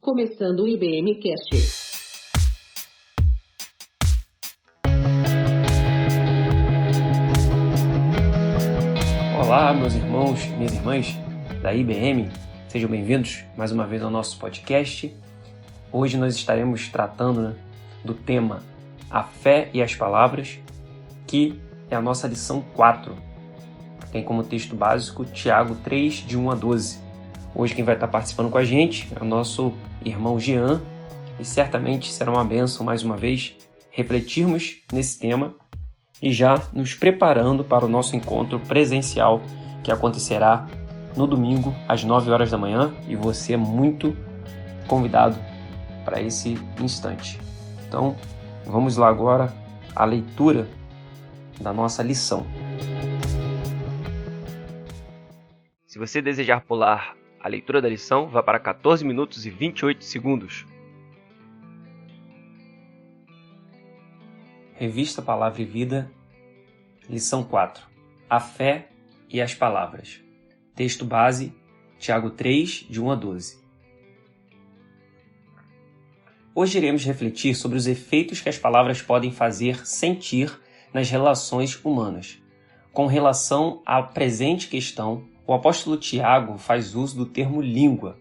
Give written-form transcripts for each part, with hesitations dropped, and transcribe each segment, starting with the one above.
Começando o IBM Cast. Olá, meus irmãos, minhas irmãs da IBM, sejam bem-vindos mais uma vez ao nosso podcast. Hoje nós estaremos tratando do tema A Fé e as Palavras, que é a nossa lição 4. Tem como texto básico Tiago 3, de 1 a 12. Hoje quem vai estar participando com a gente é o nosso irmão Jean, e certamente será uma bênção mais uma vez refletirmos nesse tema e já nos preparando para o nosso encontro presencial que acontecerá no domingo às 9 horas da manhã, e você é muito convidado para esse instante. Então, vamos lá agora à leitura da nossa lição. Se você desejar pular a leitura da lição, vá para 14 minutos e 28 segundos. Revista Palavra e Vida, lição 4. A Fé e as Palavras. Texto base, Tiago 3, de 1 a 12. Hoje iremos refletir sobre os efeitos que as palavras podem fazer sentir nas relações humanas. Com relação à presente questão, o apóstolo Tiago faz uso do termo língua.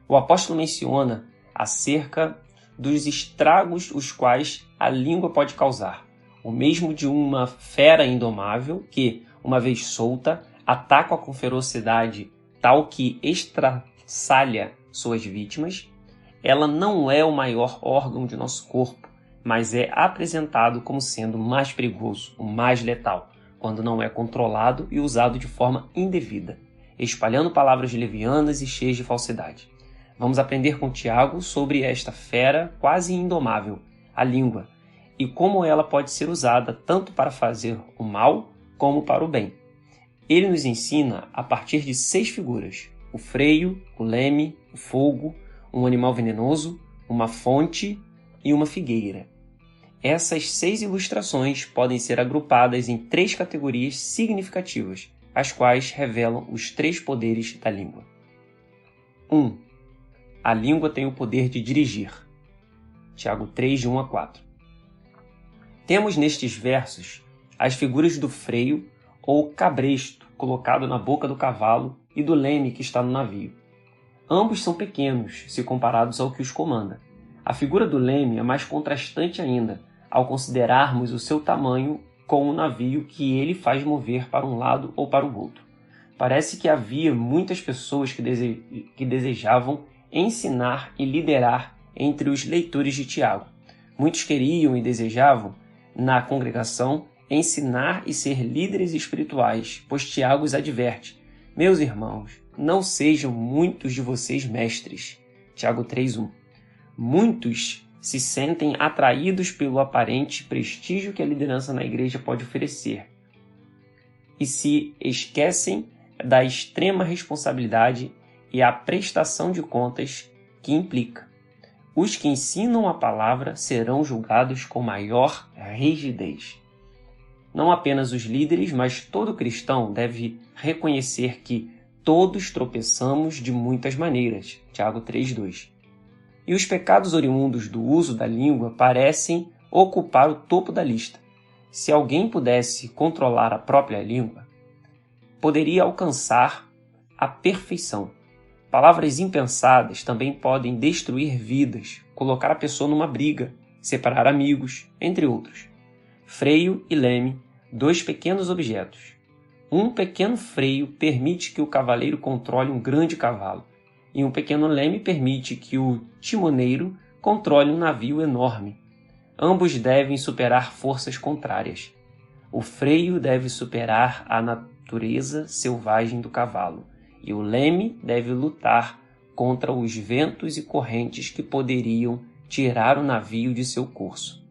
O apóstolo menciona acerca dos estragos os quais a língua pode causar, o mesmo de uma fera indomável que, uma vez solta, ataca com ferocidade tal que estraçalha suas vítimas. Ela não é o maior órgão de nosso corpo, mas é apresentado como sendo o mais perigoso, o mais letal, quando não é controlado e usado de forma indevida, espalhando palavras levianas e cheias de falsidade. Vamos aprender com Tiago sobre esta fera quase indomável, a língua, e como ela pode ser usada tanto para fazer o mal como para o bem. Ele nos ensina a partir de 6 figuras: o freio, o leme, o fogo, um animal venenoso, uma fonte e uma figueira. Essas 6 ilustrações podem ser agrupadas em 3 categorias significativas, as quais revelam os 3 poderes da língua. 1. A língua tem o poder de dirigir. Tiago 3, de 1 a 4. Temos nestes versos as figuras do freio ou cabresto colocado na boca do cavalo e do leme que está no navio. Ambos são pequenos se comparados ao que os comanda. A figura do leme é mais contrastante ainda, ao considerarmos o seu tamanho com o navio que ele faz mover para um lado ou para o outro. Parece que havia muitas pessoas que desejavam ensinar e liderar entre os leitores de Tiago. Muitos queriam e desejavam, na congregação, ensinar e ser líderes espirituais, pois Tiago os adverte: meus irmãos, não sejam muitos de vocês mestres. Tiago 3:1. Muitos se sentem atraídos pelo aparente prestígio que a liderança na igreja pode oferecer e se esquecem da extrema responsabilidade e a prestação de contas que implica. Os que ensinam a palavra serão julgados com maior rigidez. Não apenas os líderes, mas todo cristão deve reconhecer que todos tropeçamos de muitas maneiras. Tiago 3:2. E os pecados oriundos do uso da língua parecem ocupar o topo da lista. Se alguém pudesse controlar a própria língua, poderia alcançar a perfeição. Palavras impensadas também podem destruir vidas, colocar a pessoa numa briga, separar amigos, entre outros. Freio e leme, 2 pequenos objetos. Um pequeno freio permite que o cavaleiro controle um grande cavalo, e um pequeno leme permite que o timoneiro controle um navio enorme. Ambos devem superar forças contrárias. O freio deve superar a natureza selvagem do cavalo, e o leme deve lutar contra os ventos e correntes que poderiam tirar o navio de seu curso.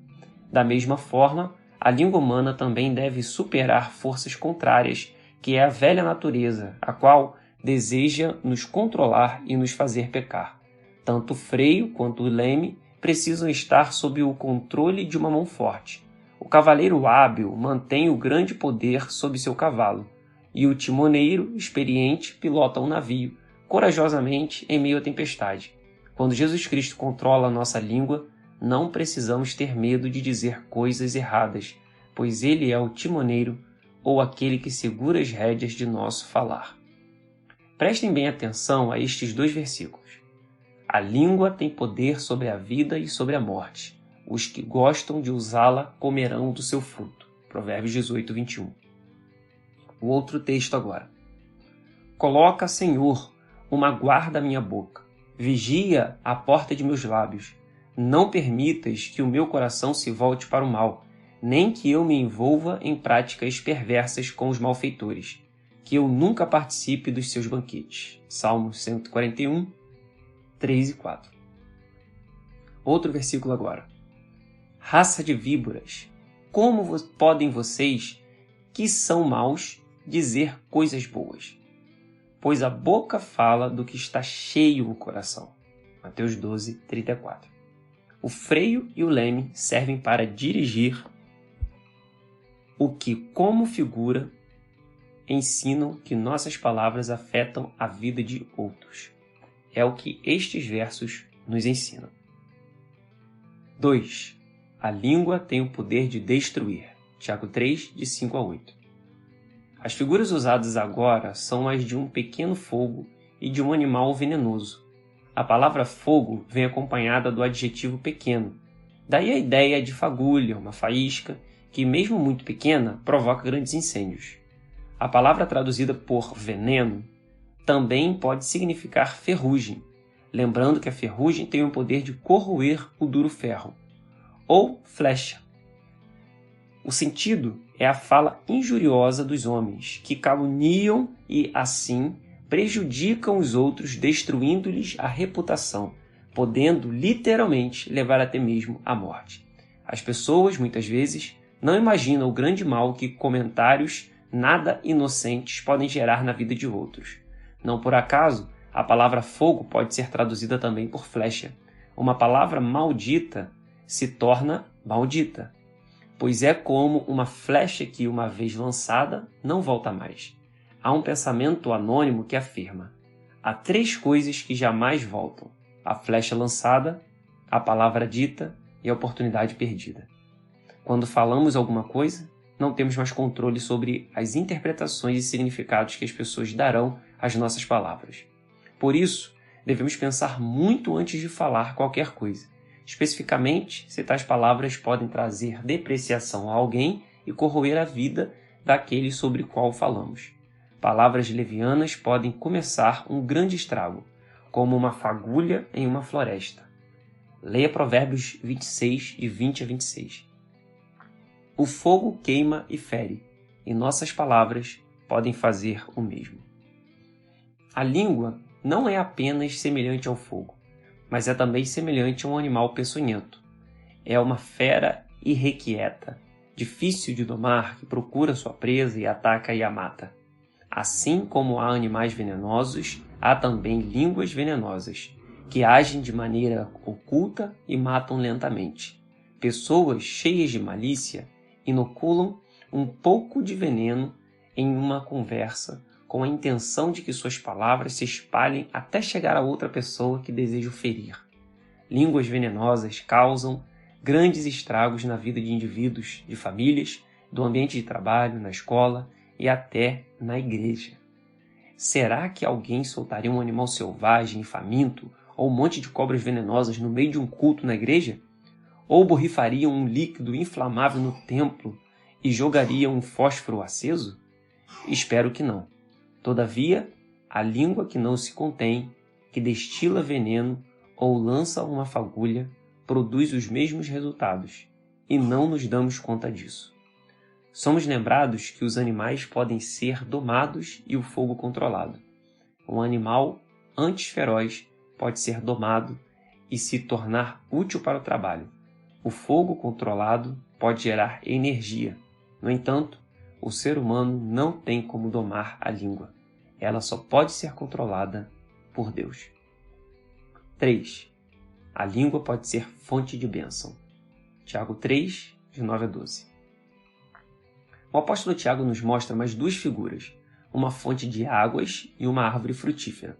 Da mesma forma, a língua humana também deve superar forças contrárias, que é a velha natureza, a qual deseja nos controlar e nos fazer pecar. Tanto o freio quanto o leme precisam estar sob o controle de uma mão forte. O cavaleiro hábil mantém o grande poder sob seu cavalo, e o timoneiro experiente pilota um navio corajosamente em meio à tempestade. Quando Jesus Cristo controla a nossa língua, não precisamos ter medo de dizer coisas erradas, pois Ele é o timoneiro ou aquele que segura as rédeas de nosso falar. Prestem bem atenção a estes 2 versículos. A língua tem poder sobre a vida e sobre a morte. Os que gostam de usá-la comerão do seu fruto. Provérbios 18, 21. O outro texto agora. Coloca, Senhor, uma guarda à minha boca. Vigia a porta de meus lábios. Não permitas que o meu coração se volte para o mal, nem que eu me envolva em práticas perversas com os malfeitores, que eu nunca participe dos seus banquetes. Salmos 141, 3 e 4. Outro versículo agora. Raça de víboras, como podem vocês, que são maus, dizer coisas boas? Pois a boca fala do que está cheio o coração. Mateus 12, 34. O freio e o leme servem para dirigir, o que, como figura, ensinam que nossas palavras afetam a vida de outros. É o que estes versos nos ensinam. 2. A língua tem o poder de destruir. Tiago 3, de 5 a 8. As figuras usadas agora são as de um pequeno fogo e de um animal venenoso. A palavra fogo vem acompanhada do adjetivo pequeno. Daí a ideia de fagulha, uma faísca, que mesmo muito pequena, provoca grandes incêndios. A palavra traduzida por veneno também pode significar ferrugem, lembrando que a ferrugem tem o poder de corroer o duro ferro. Ou flecha. O sentido é a fala injuriosa dos homens, que caluniam e, assim, prejudicam os outros, destruindo-lhes a reputação, podendo literalmente levar até mesmo à morte. As pessoas, muitas vezes, não imaginam o grande mal que comentários nada inocentes podem gerar na vida de outros. Não por acaso, a palavra fogo pode ser traduzida também por flecha. Uma palavra maldita se torna maldita, pois é como uma flecha que, uma vez lançada, não volta mais. Há um pensamento anônimo que afirma: há 3 coisas que jamais voltam: a flecha lançada, a palavra dita e a oportunidade perdida. Quando falamos alguma coisa, não temos mais controle sobre as interpretações e significados que as pessoas darão às nossas palavras. Por isso, devemos pensar muito antes de falar qualquer coisa, especificamente se tais palavras podem trazer depreciação a alguém e corroer a vida daquele sobre o qual falamos. Palavras levianas podem começar um grande estrago, como uma fagulha em uma floresta. Leia Provérbios 26, de 20 a 26. O fogo queima e fere, e nossas palavras podem fazer o mesmo. A língua não é apenas semelhante ao fogo, mas é também semelhante a um animal peçonhento. É uma fera irrequieta, difícil de domar, que procura sua presa e ataca e a mata. Assim como há animais venenosos, há também línguas venenosas, que agem de maneira oculta e matam lentamente. Pessoas cheias de malícia inoculam um pouco de veneno em uma conversa com a intenção de que suas palavras se espalhem até chegar a outra pessoa que deseja o ferir. Línguas venenosas causam grandes estragos na vida de indivíduos, de famílias, do ambiente de trabalho, na escola e até na igreja. Será que alguém soltaria um animal selvagem e faminto ou um monte de cobras venenosas no meio de um culto na igreja? Ou borrifariam um líquido inflamável no templo e jogariam um fósforo aceso? Espero que não. Todavia, a língua que não se contém, que destila veneno ou lança uma fagulha, produz os mesmos resultados, e não nos damos conta disso. Somos lembrados que os animais podem ser domados e o fogo controlado. Um animal, antes feroz, pode ser domado e se tornar útil para o trabalho. O fogo controlado pode gerar energia. No entanto, o ser humano não tem como domar a língua. Ela só pode ser controlada por Deus. 3. A língua pode ser fonte de bênção. Tiago 3, de 9 a 12. O apóstolo Tiago nos mostra mais 2 figuras, uma fonte de águas e uma árvore frutífera.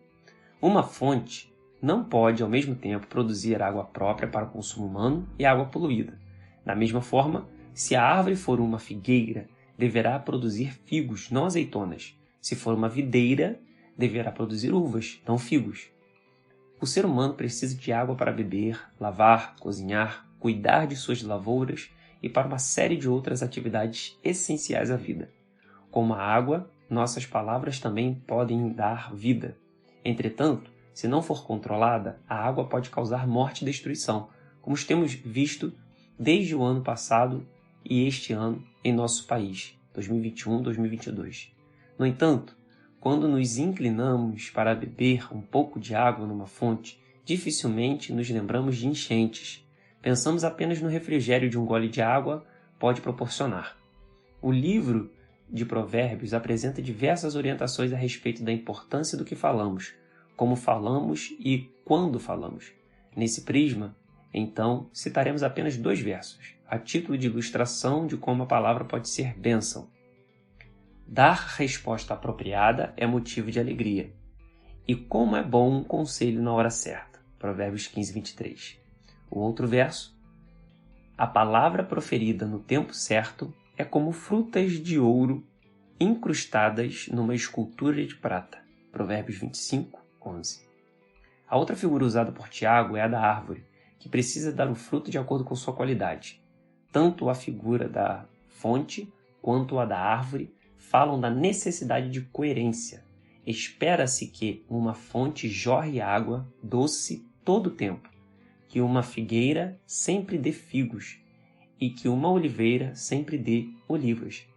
Uma fonte não pode, ao mesmo tempo, produzir água própria para o consumo humano e água poluída. Da mesma forma, se a árvore for uma figueira, deverá produzir figos, não azeitonas. Se for uma videira, deverá produzir uvas, não figos. O ser humano precisa de água para beber, lavar, cozinhar, cuidar de suas lavouras e para uma série de outras atividades essenciais à vida. Como a água, nossas palavras também podem dar vida. Entretanto, se não for controlada, a água pode causar morte e destruição, como temos visto desde o ano passado e este ano em nosso país, 2021-2022. No entanto, quando nos inclinamos para beber um pouco de água numa fonte, dificilmente nos lembramos de enchentes. Pensamos apenas no refrigério de um gole de água pode proporcionar. O livro de Provérbios apresenta diversas orientações a respeito da importância do que falamos, como falamos e quando falamos. Nesse prisma, então, citaremos apenas 2 versos, a título de ilustração de como a palavra pode ser bênção. Dar resposta apropriada é motivo de alegria. E como é bom um conselho na hora certa. Provérbios 15, 23. O outro verso. A palavra proferida no tempo certo é como frutas de ouro incrustadas numa escultura de prata. Provérbios 25, 11. A outra figura usada por Tiago é a da árvore, que precisa dar o fruto de acordo com sua qualidade. Tanto a figura da fonte quanto a da árvore falam da necessidade de coerência. Espera-se que uma fonte jorre água doce todo o tempo, que uma figueira sempre dê figos e que uma oliveira sempre dê olivas.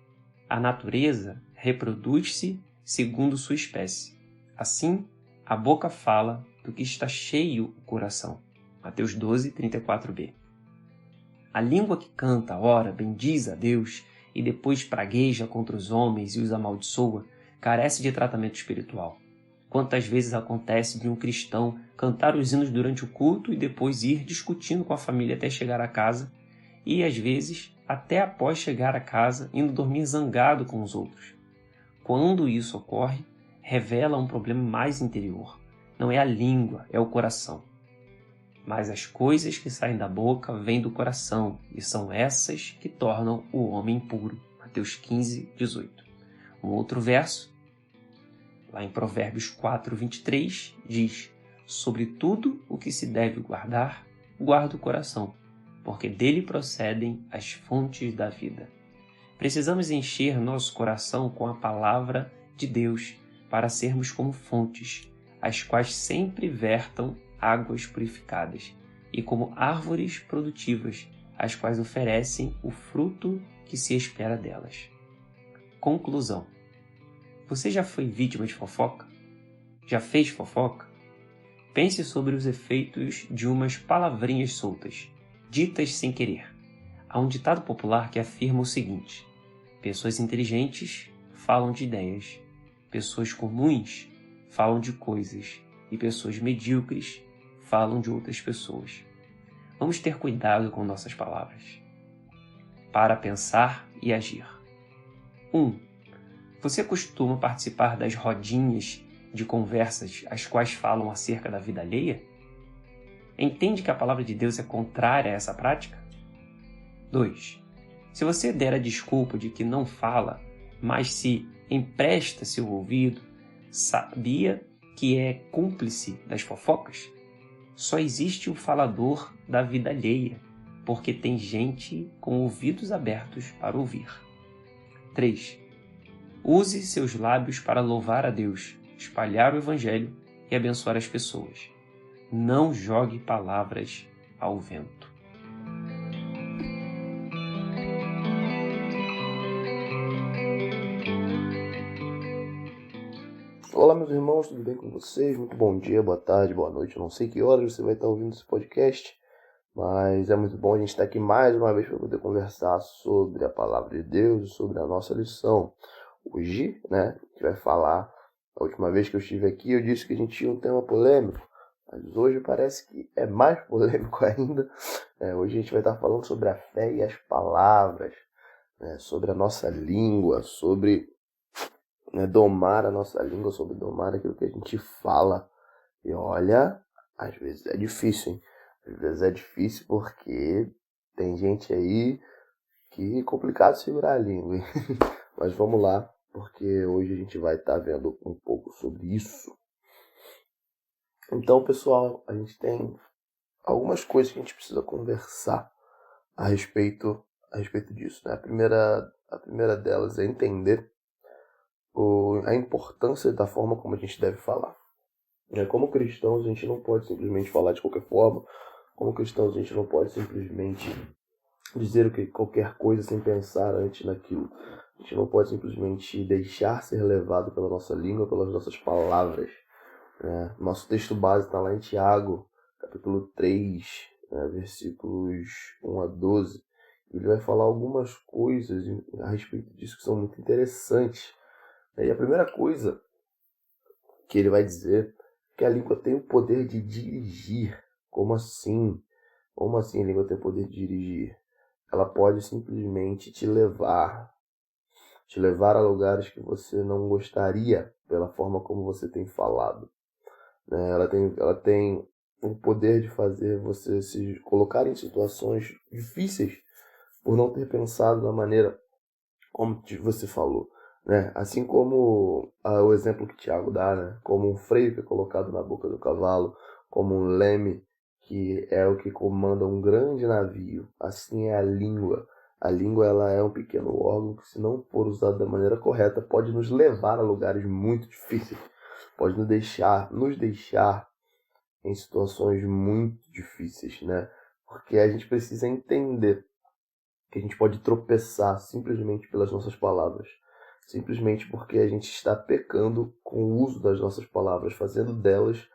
A natureza reproduz-se segundo sua espécie. Assim, a boca fala do que está cheio o coração. Mateus 12, 34b. A língua que canta, ora, bendiz a Deus e depois pragueja contra os homens e os amaldiçoa, carece de tratamento espiritual. Quantas vezes acontece de um cristão cantar os hinos durante o culto e depois ir discutindo com a família até chegar a casa e, às vezes, até após chegar a casa, indo dormir zangado com os outros. Quando isso ocorre, revela um problema mais interior. Não é a língua, é o coração. Mas as coisas que saem da boca vêm do coração, e são essas que tornam o homem impuro. Mateus 15, 18. Um outro verso, lá em Provérbios 4, 23, diz: sobre tudo o que se deve guardar, guarda o coração, porque dele procedem as fontes da vida. Precisamos encher nosso coração com a palavra de Deus para sermos como fontes, as quais sempre vertam águas purificadas, e como árvores produtivas, as quais oferecem o fruto que se espera delas. Conclusão. Você já foi vítima de fofoca? Já fez fofoca? Pense sobre os efeitos de umas palavrinhas soltas, ditas sem querer. Há um ditado popular que afirma o seguinte: pessoas inteligentes falam de ideias, pessoas comuns falam de coisas e pessoas medíocres falam de outras pessoas. Vamos ter cuidado com nossas palavras. Para pensar e agir. 1. Você costuma participar das rodinhas de conversas as quais falam acerca da vida alheia? Entende que a palavra de Deus é contrária a essa prática? 2. Se você der a desculpa de que não fala, mas se empresta seu ouvido, sabia que é cúmplice das fofocas? Só existe o falador da vida alheia, porque tem gente com ouvidos abertos para ouvir. 3. Use seus lábios para louvar a Deus, espalhar o Evangelho e abençoar as pessoas. Não jogue palavras ao vento. Olá, meus irmãos, tudo bem com vocês? Muito bom dia, boa tarde, boa noite. Eu não sei que horas você vai estar ouvindo esse podcast, mas é muito bom a gente estar aqui mais uma vez para poder conversar sobre a palavra de Deus e sobre a nossa lição. Hoje, a gente vai falar. A última vez que eu estive aqui, eu disse que a gente tinha um tema polêmico, mas hoje parece que é mais polêmico ainda. Hoje a gente vai estar falando sobre a fé e as palavras, sobre a nossa língua, sobre domar a nossa língua, sobre domar aquilo que a gente fala. E olha, Às vezes é difícil, hein? Às vezes é difícil porque tem gente aí que é complicado segurar a língua, hein? Mas vamos lá, porque hoje a gente vai estar vendo um pouco sobre isso. Então, pessoal, a gente tem algumas coisas que a gente precisa conversar a respeito disso, né? A primeira delas é entender a importância da forma como a gente deve falar. Como cristãos, a gente não pode simplesmente falar de qualquer forma. Como cristãos, a gente não pode simplesmente dizer qualquer coisa sem pensar antes naquilo. A gente não pode simplesmente deixar ser levado pela nossa língua, pelas nossas palavras. Nosso texto base está lá em Tiago, capítulo 3, versículos 1 a 12. Ele vai falar algumas coisas a respeito disso que são muito interessantes. E a primeira coisa que ele vai dizer é que a língua tem o poder de dirigir. Como assim? Como assim a língua tem o poder de dirigir? Ela pode simplesmente te levar a lugares que você não gostaria pela forma como você tem falado. Ela tem o poder de fazer você se colocar em situações difíceis por não ter pensado da maneira como você falou. Assim como o exemplo que Tiago dá, como um freio que é colocado na boca do cavalo, como um leme que é o que comanda um grande navio, assim é a língua. A língua ela é um pequeno órgão que, se não for usado da maneira correta, pode nos levar a lugares muito difíceis, pode nos deixar em situações muito difíceis, Porque a gente precisa entender que a gente pode tropeçar simplesmente pelas nossas palavras, simplesmente porque a gente está pecando com o uso das nossas palavras, fazendo delas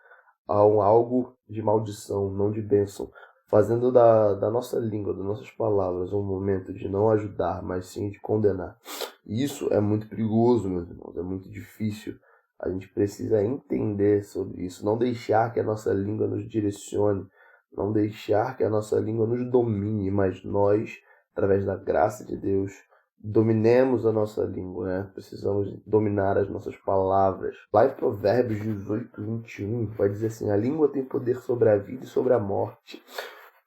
algo de maldição, não de bênção, fazendo da nossa língua, das nossas palavras, um momento de não ajudar, mas sim de condenar. E isso é muito perigoso, meus irmãos, é muito difícil. A gente precisa entender sobre isso, não deixar que a nossa língua nos direcione, não deixar que a nossa língua nos domine, mas nós, através da graça de Deus, dominemos a nossa língua, Precisamos dominar as nossas palavras. Lá em Provérbios 18, 21, vai dizer assim: a língua tem poder sobre a vida e sobre a morte.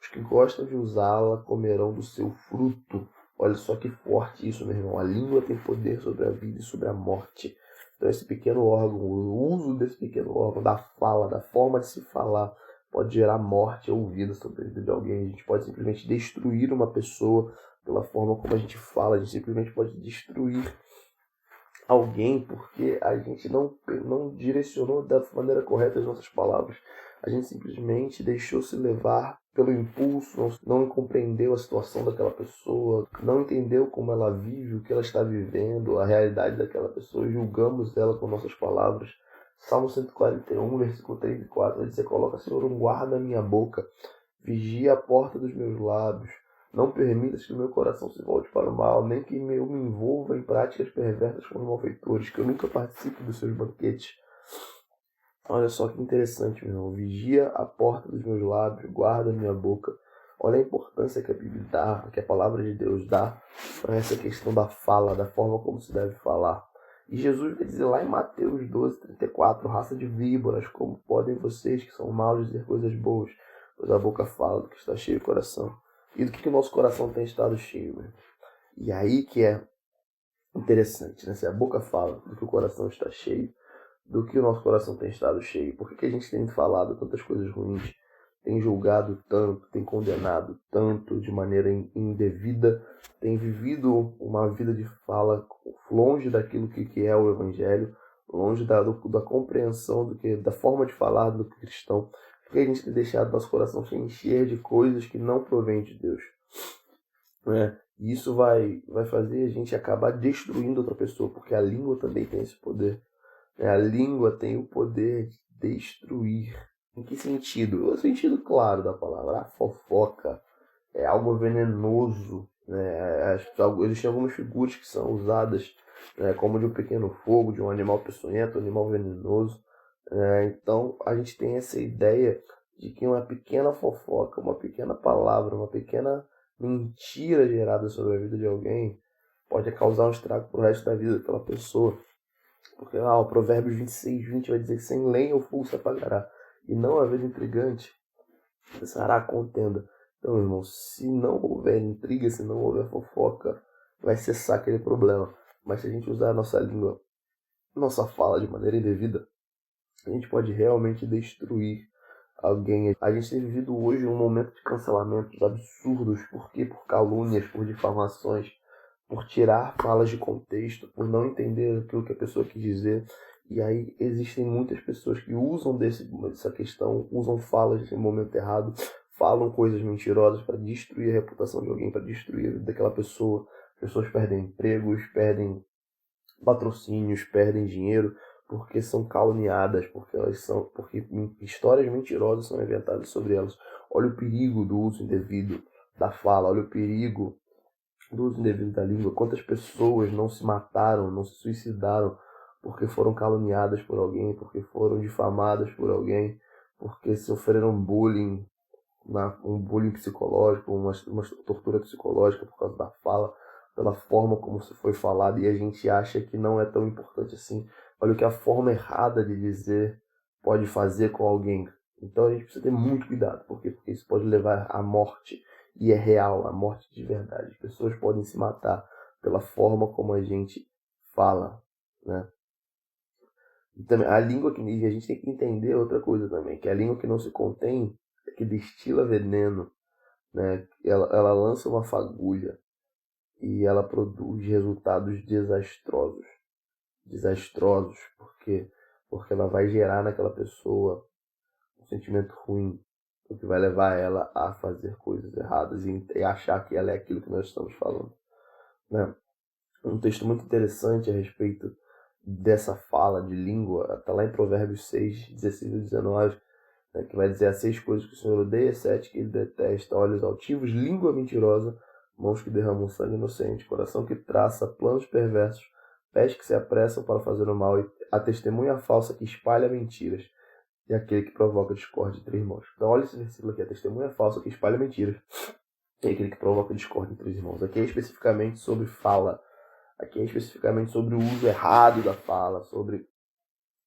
Os que gostam de usá-la comerão do seu fruto. Olha só que forte isso, meu irmão. A língua tem poder sobre a vida e sobre a morte. Então esse pequeno órgão, o uso desse pequeno órgão, da fala, da forma de se falar, pode gerar morte ou vida sobre a vida de alguém. A gente pode simplesmente destruir uma pessoa pela forma como a gente fala. A gente simplesmente pode destruir alguém porque a gente não direcionou da maneira correta as nossas palavras. A gente simplesmente deixou se levar pelo impulso, não compreendeu a situação daquela pessoa, não entendeu como ela vive, o que ela está vivendo, a realidade daquela pessoa, e julgamos ela com nossas palavras. Salmo 141, versículo 3 e 4, vai dizer: coloca, Senhor, um guarda na minha boca, vigia a porta dos meus lábios. Não permitas que o meu coração se volte para o mal, nem que eu me envolva em práticas perversas com os malfeitores, que eu nunca participe dos seus banquetes. Olha só que interessante, meu irmão. Vigia a porta dos meus lábios, guarda a minha boca. Olha a importância que a Bíblia dá, que a palavra de Deus dá para essa questão da fala, da forma como se deve falar. E Jesus vai dizer lá em Mateus 12, 34, raça de víboras, como podem vocês que são maus dizer coisas boas? Pois a boca fala do que está cheio o coração. E do que o nosso coração tem estado cheio, meu? E aí que é interessante, Se a boca fala do que o coração está cheio, do que o nosso coração tem estado cheio. Por que a gente tem falado tantas coisas ruins, tem julgado tanto, tem condenado tanto de maneira indevida, tem vivido uma vida de fala longe daquilo que é o Evangelho, longe da compreensão da forma de falar do cristão? Porque a gente tem deixado nosso coração se encher de coisas que não provêm de Deus. E isso vai fazer a gente acabar destruindo outra pessoa, porque a língua também tem esse poder. A língua tem o poder de destruir. Em que sentido? O sentido claro da palavra. A fofoca é algo venenoso. Existem algumas figuras que são usadas como de um pequeno fogo, de um animal peçonhento, um animal venenoso. Então a gente tem essa ideia de que uma pequena fofoca, uma pequena palavra, uma pequena mentira gerada sobre a vida de alguém pode causar um estrago pro resto da vida daquela pessoa. Porque o Provérbios 26, 20 vai dizer que sem lenha o fogo se apagará, e não haver intrigante, cessará a contenda. Então, irmão, se não houver intriga, se não houver fofoca, vai cessar aquele problema. Mas se a gente usar a nossa língua, nossa fala de maneira indevida, a gente pode realmente destruir alguém. A gente tem vivido hoje um momento de cancelamentos absurdos. Por quê? Por calúnias, por difamações, por tirar falas de contexto, por não entender aquilo que a pessoa quis dizer. E aí existem muitas pessoas que usam dessa questão, usam falas nesse momento errado, falam coisas mentirosas para destruir a reputação de alguém, para destruir a vida daquela pessoa. As pessoas perdem empregos, perdem patrocínios, perdem dinheiro, porque são caluniadas, porque histórias mentirosas são inventadas sobre elas. Olha o perigo do uso indevido da fala, olha o perigo do uso indevido da língua. Quantas pessoas não se mataram, não se suicidaram porque foram caluniadas por alguém, porque foram difamadas por alguém, porque sofreram bullying, um bullying psicológico, uma tortura psicológica por causa da fala, pela forma como se foi falado, e a gente acha que não é tão importante assim. Olha o que a forma errada de dizer pode fazer com alguém. Então a gente precisa ter muito cuidado, porque isso pode levar à morte, e é real, a morte de verdade. As pessoas podem se matar pela forma como a gente fala, né? E também, a língua e a gente tem que entender outra coisa também, que a língua que não se contém, que destila veneno, né? Ela lança uma fagulha e ela produz resultados desastrosos. Desastrosos, porque ela vai gerar naquela pessoa um sentimento ruim, o que vai levar ela a fazer coisas erradas e achar que ela é aquilo que nós estamos falando, né? Um texto muito interessante a respeito dessa fala de língua está lá em Provérbios 6, 16 e 19, né, que vai dizer: as 6 coisas que o Senhor odeia, 7 que ele detesta: olhos altivos, língua mentirosa, mãos que derramam sangue inocente, coração que traça planos perversos, pés que se apressam para fazer o mal, e a testemunha falsa que espalha mentiras, e aquele que provoca discórdia entre irmãos. Então olha esse versículo aqui: a testemunha falsa que espalha mentiras, e aquele que provoca discórdia entre os irmãos. Aqui é especificamente sobre fala. Aqui é especificamente sobre o uso errado da fala, sobre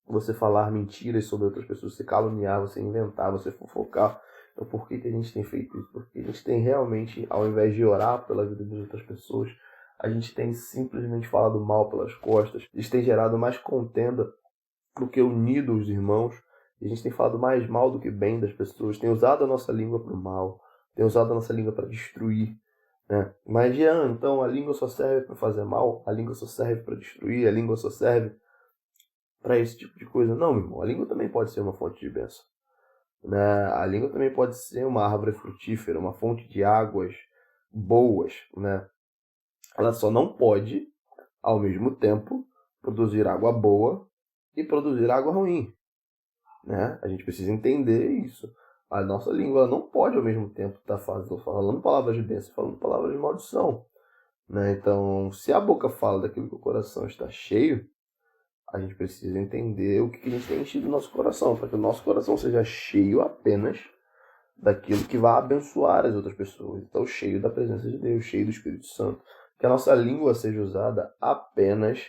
você falar mentiras sobre outras pessoas, você caluniar, você inventar, você fofocar. Então por que a gente tem feito isso? Porque a gente tem realmente, ao invés de orar pela vida das outras pessoas, a gente tem simplesmente falado mal pelas costas. Isso tem gerado mais contenda do que unido os irmãos. E a gente tem falado mais mal do que bem das pessoas. Tem usado a nossa língua para o mal. Tem usado a nossa língua para destruir. Mas, Jean, então a língua só serve para fazer mal? A língua só serve para destruir? A língua só serve para esse tipo de coisa? Não, meu irmão. A língua também pode ser uma fonte de bênção, né? A língua também pode ser uma árvore frutífera, uma fonte de águas boas, né? Ela só não pode, ao mesmo tempo, produzir água boa e produzir água ruim, né? A gente precisa entender isso. A nossa língua não pode ao mesmo tempo estar falando palavras de bênção, falando palavras de maldição, né? Então, se a boca fala daquilo que o coração está cheio, a gente precisa entender o que a gente tem enchido no nosso coração, para que o nosso coração seja cheio apenas daquilo que vai abençoar as outras pessoas. Então, cheio da presença de Deus, cheio do Espírito Santo. Que a nossa língua seja usada apenas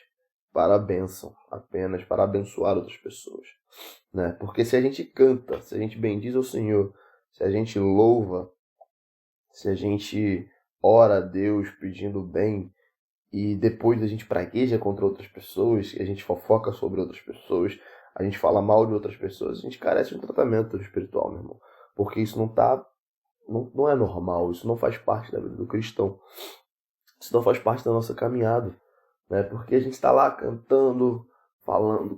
para a bênção, apenas para abençoar outras pessoas, né? Porque se a gente canta, se a gente bendiz ao Senhor, se a gente louva, se a gente ora a Deus pedindo bem, e depois a gente pragueja contra outras pessoas, a gente fofoca sobre outras pessoas, a gente fala mal de outras pessoas, a gente carece de um tratamento espiritual, meu irmão. Porque isso não é normal, isso não faz parte da vida do cristão. Isso não faz parte da nossa caminhada, né? Porque a gente está lá cantando,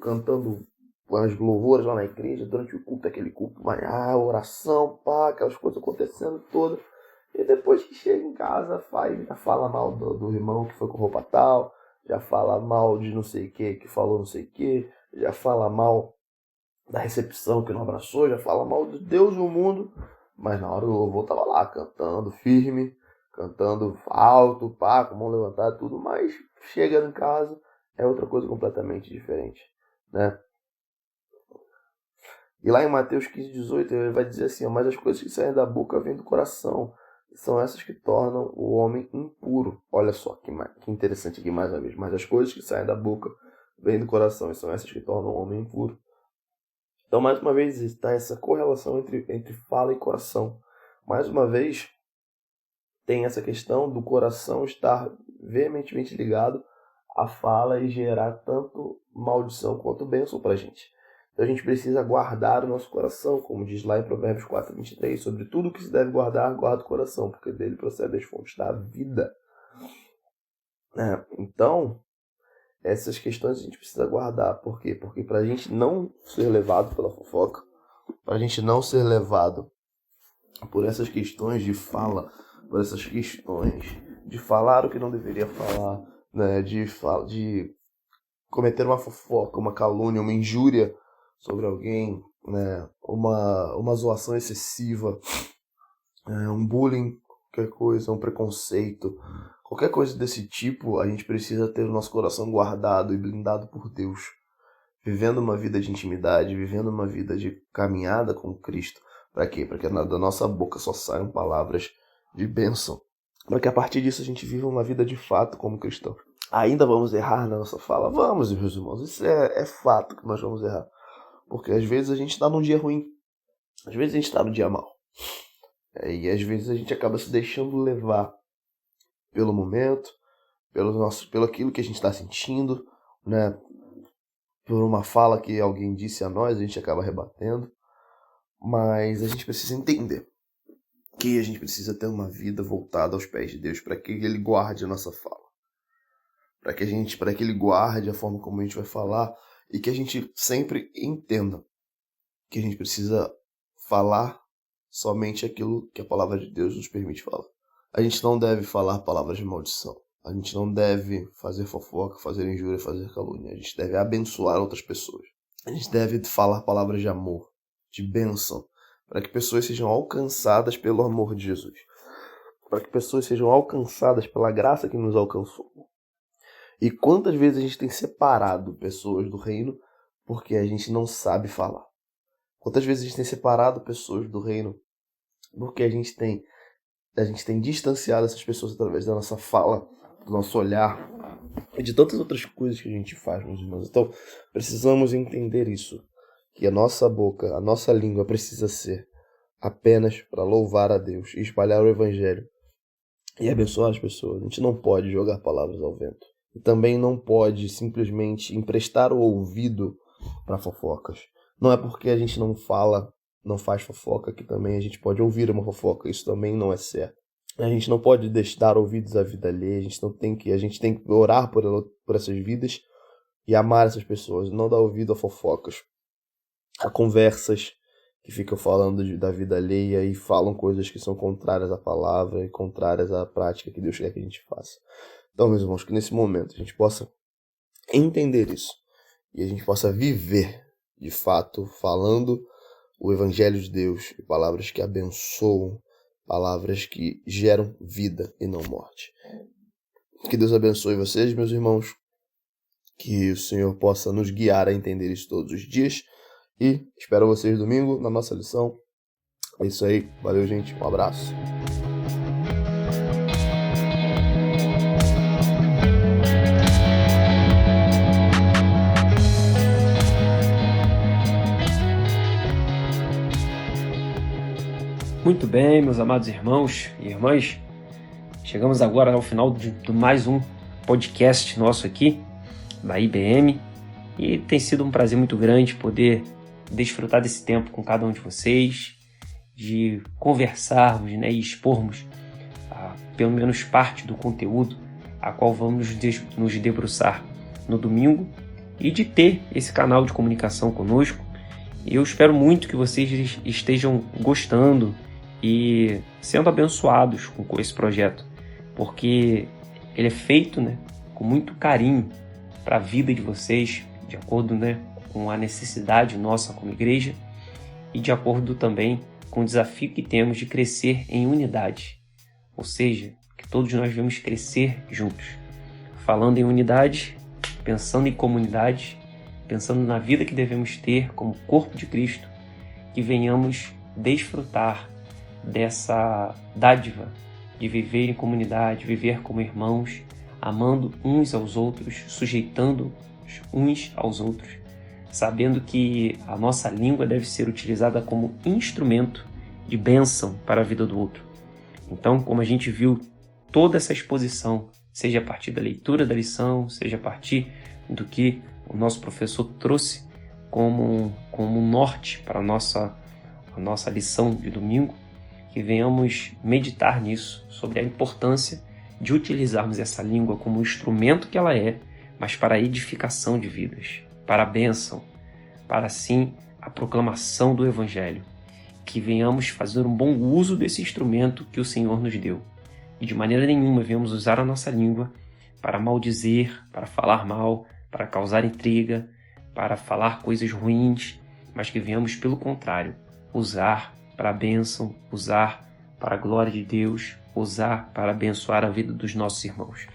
cantando as louvores lá na igreja, durante o culto, aquele culto, oração, aquelas coisas acontecendo todas. E depois que chega em casa, já fala mal do irmão que foi com roupa tal, já fala mal de não sei o que falou não sei o que, já fala mal da recepção que não abraçou, já fala mal de Deus e o mundo, mas na hora do louvor tava lá cantando firme, cantando alto, com a mão levantada, tudo, mas chega em casa é outra coisa completamente diferente, né? E lá em Mateus 15:18 ele vai dizer assim: mas as coisas que saem da boca vêm do coração, são essas que tornam o homem impuro. Olha só que interessante aqui mais uma vez. Mas as coisas que saem da boca vêm do coração, e são essas que tornam o homem impuro. Então, mais uma vez, está essa correlação entre fala e coração. Mais uma vez, tem essa questão do coração estar veementemente ligado à fala e gerar tanto maldição quanto bênção para a gente. Então a gente precisa guardar o nosso coração, como diz lá em Provérbios 4:23, sobre tudo que se deve guardar, guarda o coração, porque dele procede as fontes da vida. Então, essas questões a gente precisa guardar. Por quê? Porque para a gente não ser levado pela fofoca, para a gente não ser levado por essas questões de fala, por essas questões de falar o que não deveria falar, né, de cometer uma fofoca, uma calúnia, uma injúria sobre alguém, né, uma zoação excessiva, um bullying, qualquer coisa, um preconceito, qualquer coisa desse tipo, a gente precisa ter o nosso coração guardado e blindado por Deus, vivendo uma vida de intimidade, vivendo uma vida de caminhada com Cristo. Para quê? Para que da nossa boca só saiam palavras de bênção, para que a partir disso a gente viva uma vida de fato como cristão. Ainda vamos errar na nossa fala? Vamos, meus irmãos, isso é fato que nós vamos errar. Porque às vezes a gente está num dia ruim, às vezes a gente está num dia mau. E às vezes a gente acaba se deixando levar pelo momento, pelo aquilo que a gente está sentindo, né? Por uma fala que alguém disse a nós, a gente acaba rebatendo. Mas a gente precisa entender que a gente precisa ter uma vida voltada aos pés de Deus para que Ele guarde a nossa fala. Para que Ele guarde a forma como a gente vai falar. E que a gente sempre entenda que a gente precisa falar somente aquilo que a palavra de Deus nos permite falar. A gente não deve falar palavras de maldição. A gente não deve fazer fofoca, fazer injúria, fazer calúnia. A gente deve abençoar outras pessoas. A gente deve falar palavras de amor, de bênção, para que pessoas sejam alcançadas pelo amor de Jesus. Para que pessoas sejam alcançadas pela graça que nos alcançou. E quantas vezes a gente tem separado pessoas do reino porque a gente não sabe falar? Quantas vezes a gente tem separado pessoas do reino porque a gente tem distanciado essas pessoas através da nossa fala, do nosso olhar e de tantas outras coisas que a gente faz, meus irmãos. Então, precisamos entender isso, que a nossa boca, a nossa língua precisa ser apenas para louvar a Deus e espalhar o Evangelho e abençoar as pessoas. A gente não pode jogar palavras ao vento. E também não pode simplesmente emprestar o ouvido para fofocas. Não é porque a gente não faz fofoca que também a gente pode ouvir uma fofoca. Isso também não é certo. A gente não pode dar ouvidos à vida alheia. A gente tem que orar por essas vidas e amar essas pessoas. Não dar ouvido a fofocas, a conversas que ficam falando da vida alheia e falam coisas que são contrárias à palavra e contrárias à prática que Deus quer que a gente faça. Então, meus irmãos, que nesse momento a gente possa entender isso e a gente possa viver, de fato, falando o Evangelho de Deus e palavras que abençoam, palavras que geram vida e não morte. Que Deus abençoe vocês, meus irmãos, que o Senhor possa nos guiar a entender isso todos os dias e espero vocês domingo na nossa lição. É isso aí, valeu, gente, um abraço. Muito bem, meus amados irmãos e irmãs, chegamos agora ao final de mais um podcast nosso aqui, da IBM, e tem sido um prazer muito grande poder desfrutar desse tempo com cada um de vocês, de conversarmos, né, e expormos pelo menos parte do conteúdo a qual vamos nos debruçar no domingo e de ter esse canal de comunicação conosco. Eu espero muito que vocês estejam gostando e sendo abençoados com esse projeto, porque ele é feito, né, com muito carinho para a vida de vocês, de acordo, né, com a necessidade nossa como igreja e de acordo também com o desafio que temos de crescer em unidade, ou seja, que todos nós devemos crescer juntos, falando em unidade, pensando em comunidade, pensando na vida que devemos ter como corpo de Cristo, que venhamos desfrutar dessa dádiva de viver em comunidade, viver como irmãos, amando uns aos outros, sujeitando uns aos outros, sabendo que a nossa língua deve ser utilizada como instrumento de bênção para a vida do outro. Então, como a gente viu toda essa exposição, seja a partir da leitura da lição, seja a partir do que o nosso professor trouxe como norte para a nossa lição de domingo, que venhamos meditar nisso, sobre a importância de utilizarmos essa língua como instrumento que ela é, mas para a edificação de vidas, para a bênção, para assim a proclamação do Evangelho. Que venhamos fazer um bom uso desse instrumento que o Senhor nos deu. E de maneira nenhuma venhamos usar a nossa língua para maldizer, para falar mal, para causar intriga, para falar coisas ruins, mas que venhamos, pelo contrário, usar para a bênção, usar para a glória de Deus, usar para abençoar a vida dos nossos irmãos.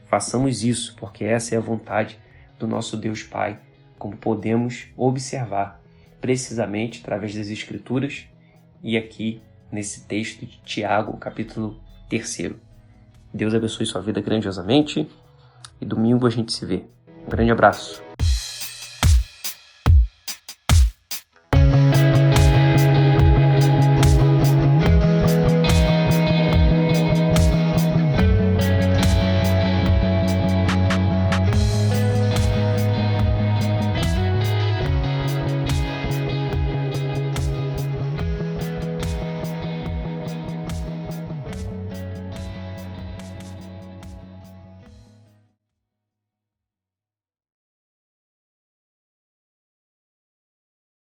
Façamos isso, porque essa é a vontade do nosso Deus Pai, como podemos observar precisamente através das Escrituras e aqui nesse texto de Tiago, capítulo 3. Deus abençoe sua vida grandiosamente e domingo a gente se vê. Um grande abraço.